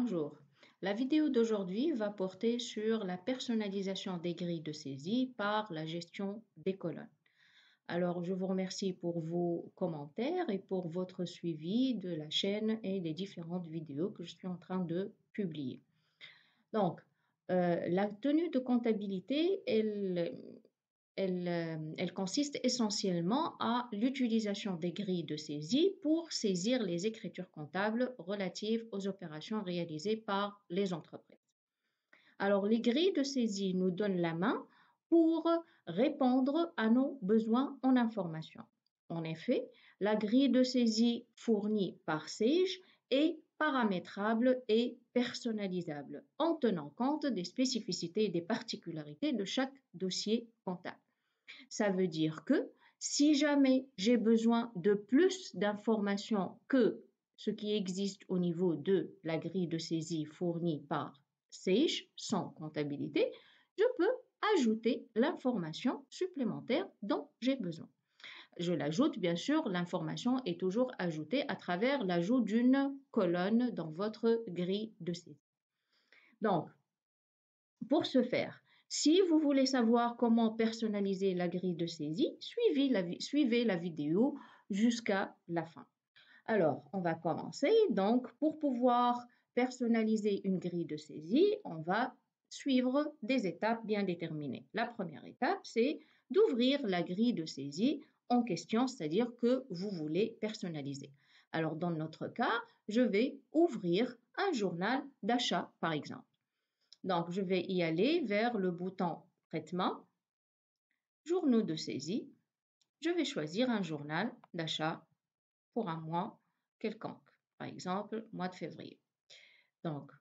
Bonjour. La vidéo d'aujourd'hui va porter sur la personnalisation des grilles de saisie par la gestion des colonnes. Alors, je vous remercie pour vos commentaires et pour votre suivi de la chaîne et des différentes vidéos que je suis en train de publier. Donc, la tenue de comptabilité, elle consiste essentiellement à l'utilisation des grilles de saisie pour saisir les écritures comptables relatives aux opérations réalisées par les entreprises. Alors, les grilles de saisie nous donnent la main pour répondre à nos besoins en information. En effet, la grille de saisie fournie par Sage est paramétrable et personnalisable en tenant compte des spécificités et des particularités de chaque dossier comptable. Ça veut dire que si jamais j'ai besoin de plus d'informations que ce qui existe au niveau de la grille de saisie fournie par Sage, sans comptabilité, je peux ajouter l'information supplémentaire dont j'ai besoin. Je l'ajoute, bien sûr, l'information est toujours ajoutée à travers l'ajout d'une colonne dans votre grille de saisie. Donc, pour ce faire, si vous voulez savoir comment personnaliser la grille de saisie, suivez la vidéo jusqu'à la fin. Alors, on va commencer. Donc, pour pouvoir personnaliser une grille de saisie, on va suivre des étapes bien déterminées. La première étape, c'est d'ouvrir la grille de saisie en question, c'est-à-dire que vous voulez personnaliser. Alors, dans notre cas, je vais ouvrir un journal d'achat, par exemple. Donc, je vais y aller vers le bouton Traitement, Journaux de saisie. Je vais choisir un journal d'achat pour un mois quelconque, par exemple, mois de février. Donc,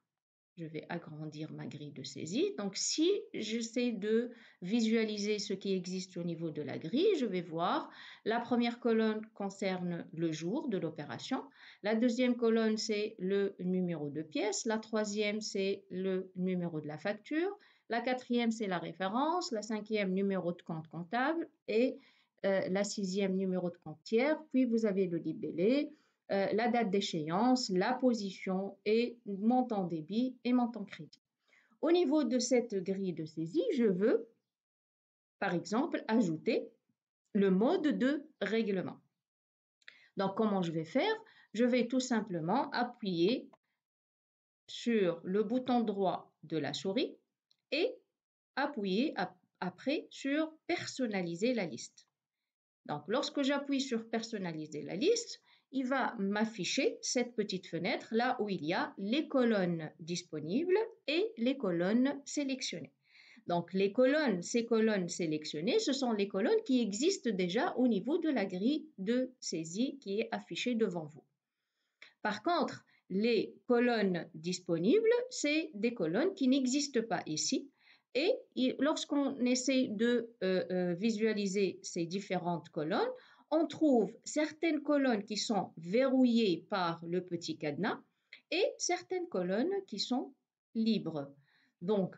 je vais agrandir ma grille de saisie. Donc, si j'essaie de visualiser ce qui existe au niveau de la grille, je vais voir la première colonne concerne le jour de l'opération. La deuxième colonne, c'est le numéro de pièce. La troisième, c'est le numéro de la facture. La quatrième, c'est la référence. La cinquième, numéro de compte comptable. Et la sixième, numéro de compte tiers. Puis, vous avez le libellé, la date d'échéance, la position et montant débit et montant crédit. Au niveau de cette grille de saisie, je veux, par exemple, ajouter le mode de règlement. Donc, comment je vais faire? Je vais tout simplement appuyer sur le bouton droit de la souris et appuyer après sur personnaliser la liste. Donc, lorsque j'appuie sur personnaliser la liste, il va m'afficher cette petite fenêtre là où il y a les colonnes disponibles et les colonnes sélectionnées. Donc, ces colonnes sélectionnées, ce sont les colonnes qui existent déjà au niveau de la grille de saisie qui est affichée devant vous. Par contre, les colonnes disponibles, c'est des colonnes qui n'existent pas ici. Et lorsqu'on essaie de visualiser ces différentes colonnes, on trouve certaines colonnes qui sont verrouillées par le petit cadenas et certaines colonnes qui sont libres. Donc,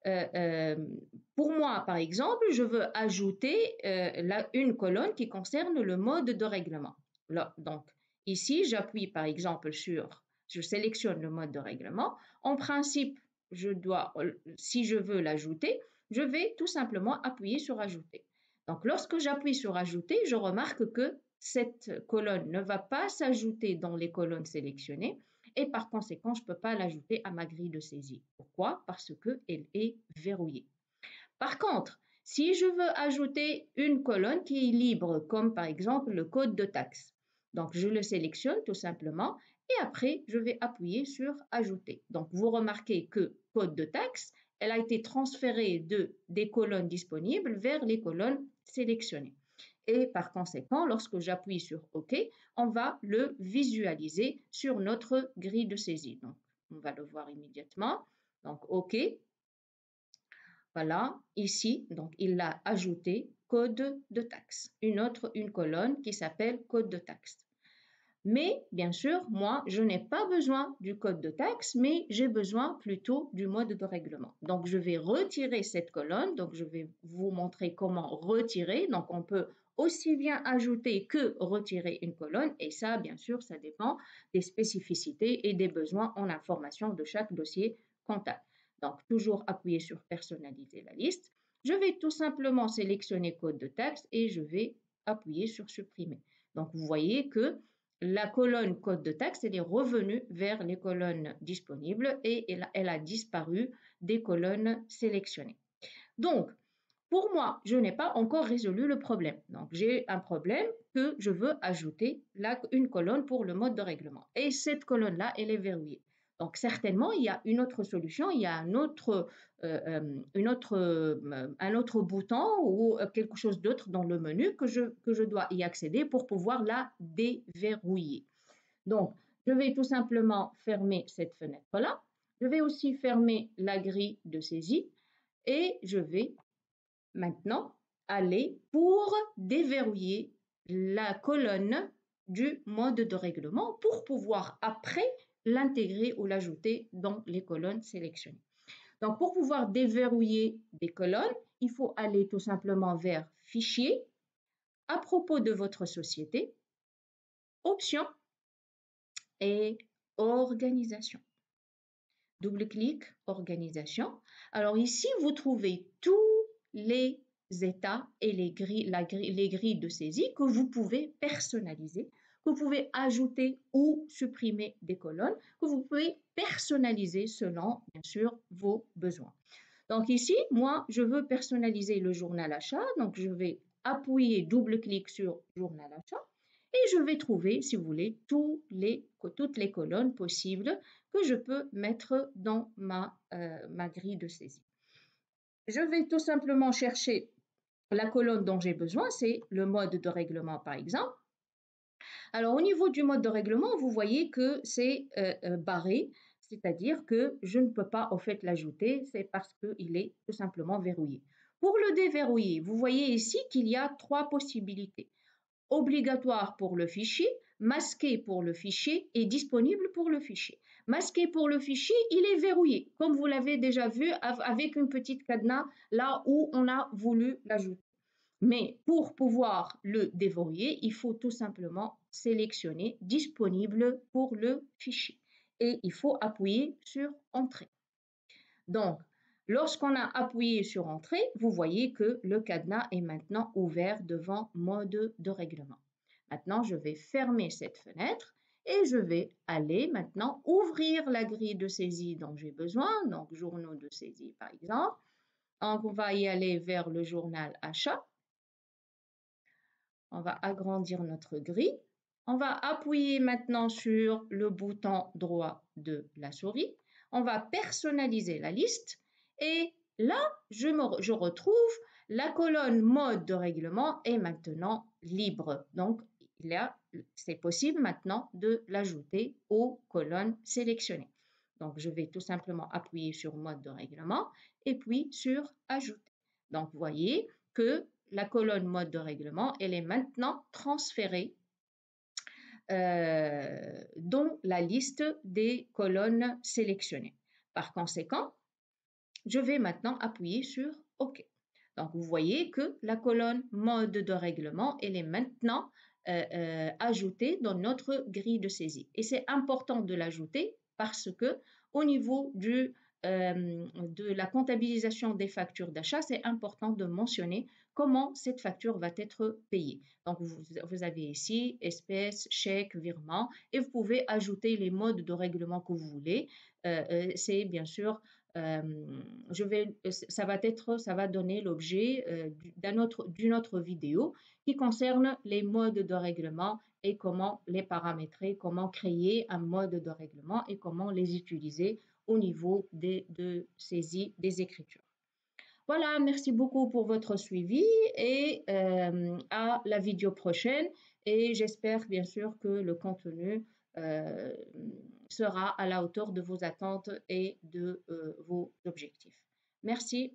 pour moi, par exemple, je veux ajouter une colonne qui concerne le mode de règlement. Là, donc, ici, j'appuie par exemple je sélectionne le mode de règlement. En principe, si je veux l'ajouter, je vais tout simplement appuyer sur ajouter. Donc, lorsque j'appuie sur ajouter, je remarque que cette colonne ne va pas s'ajouter dans les colonnes sélectionnées et par conséquent, je ne peux pas l'ajouter à ma grille de saisie. Pourquoi? Parce qu'elle est verrouillée. Par contre, si je veux ajouter une colonne qui est libre, comme par exemple le code de taxe, donc je le sélectionne tout simplement et après, je vais appuyer sur ajouter. Donc, vous remarquez que code de taxe, elle a été transférée des colonnes disponibles vers les colonnes sélectionnées. Et par conséquent, lorsque j'appuie sur OK, on va le visualiser sur notre grille de saisie. Donc, on va le voir immédiatement. Donc, OK. Voilà, ici, donc il a ajouté code de taxe. Une colonne qui s'appelle code de taxe. Mais bien sûr, moi, je n'ai pas besoin du code de taxe, mais j'ai besoin plutôt du mode de règlement. Donc, je vais retirer cette colonne. Donc, je vais vous montrer comment retirer. Donc, on peut aussi bien ajouter que retirer une colonne. Et ça, bien sûr, ça dépend des spécificités et des besoins en information de chaque dossier comptable. Donc, toujours appuyer sur personnaliser la liste. Je vais tout simplement sélectionner code de taxe et je vais appuyer sur supprimer. Donc, vous voyez que la colonne code de taxe, elle est revenue vers les colonnes disponibles et elle a disparu des colonnes sélectionnées. Donc, pour moi, je n'ai pas encore résolu le problème. Donc, j'ai un problème que je veux ajouter une colonne pour le mode de règlement. Et cette colonne-là, elle est verrouillée. Donc, certainement, il y a une autre solution, il y a un autre bouton ou quelque chose d'autre dans le menu que je dois y accéder pour pouvoir la déverrouiller. Donc, je vais tout simplement fermer cette fenêtre-là. Je vais aussi fermer la grille de saisie et je vais maintenant aller pour déverrouiller la colonne du mode de règlement pour pouvoir après l'intégrer ou l'ajouter dans les colonnes sélectionnées. Donc, pour pouvoir déverrouiller des colonnes, il faut aller tout simplement vers Fichier, à propos de votre société, Options et Organisation. Double-clic, Organisation. Alors ici, vous trouvez tous les états et les grilles de saisie que vous pouvez personnaliser, que vous pouvez ajouter ou supprimer des colonnes, que vous pouvez personnaliser selon, bien sûr, vos besoins. Donc ici, moi, je veux personnaliser le journal achat. Donc, je vais appuyer double-clic sur journal achat et je vais trouver, si vous voulez, toutes les colonnes possibles que je peux mettre dans ma grille de saisie. Je vais tout simplement chercher la colonne dont j'ai besoin, c'est le mode de règlement par exemple. Alors au niveau du mode de règlement, vous voyez que c'est barré, c'est-à-dire que je ne peux pas au fait l'ajouter, c'est parce qu'il est tout simplement verrouillé. Pour le déverrouiller, vous voyez ici qu'il y a trois possibilités. Obligatoire pour le fichier, masqué pour le fichier et disponible pour le fichier. Masqué pour le fichier, il est verrouillé, comme vous l'avez déjà vu avec une petite cadenas là où on a voulu l'ajouter. Mais pour pouvoir le déverrouiller, il faut tout simplement sélectionner disponible pour le fichier et il faut appuyer sur Entrée. Donc, lorsqu'on a appuyé sur Entrée, vous voyez que le cadenas est maintenant ouvert devant Mode de règlement. Maintenant, je vais fermer cette fenêtre et je vais aller maintenant ouvrir la grille de saisie dont j'ai besoin, donc journaux de saisie par exemple. Donc, on va y aller vers le journal achat. On va agrandir notre grille. On va appuyer maintenant sur le bouton droit de la souris. On va personnaliser la liste et là, je retrouve la colonne mode de règlement est maintenant libre. Donc, c'est possible maintenant de l'ajouter aux colonnes sélectionnées. Donc, je vais tout simplement appuyer sur mode de règlement et puis sur ajouter. Donc, vous voyez que la colonne mode de règlement, elle est maintenant transférée dans la liste des colonnes sélectionnées. Par conséquent, je vais maintenant appuyer sur OK. Donc, vous voyez que la colonne mode de règlement, elle est maintenant ajoutée dans notre grille de saisie. Et c'est important de l'ajouter parce que au niveau de la comptabilisation des factures d'achat, c'est important de mentionner comment cette facture va être payée. Donc, vous avez ici espèces, chèques, virements et vous pouvez ajouter les modes de règlement que vous voulez. C'est bien sûr ça va donner l'objet d'une autre vidéo qui concerne les modes de règlement et comment les paramétrer, comment créer un mode de règlement et comment les utiliser au niveau de saisie des écritures. Voilà, merci beaucoup pour votre suivi et à la vidéo prochaine. Et j'espère bien sûr que le contenu euh, sera à la hauteur de vos attentes et de vos objectifs. Merci.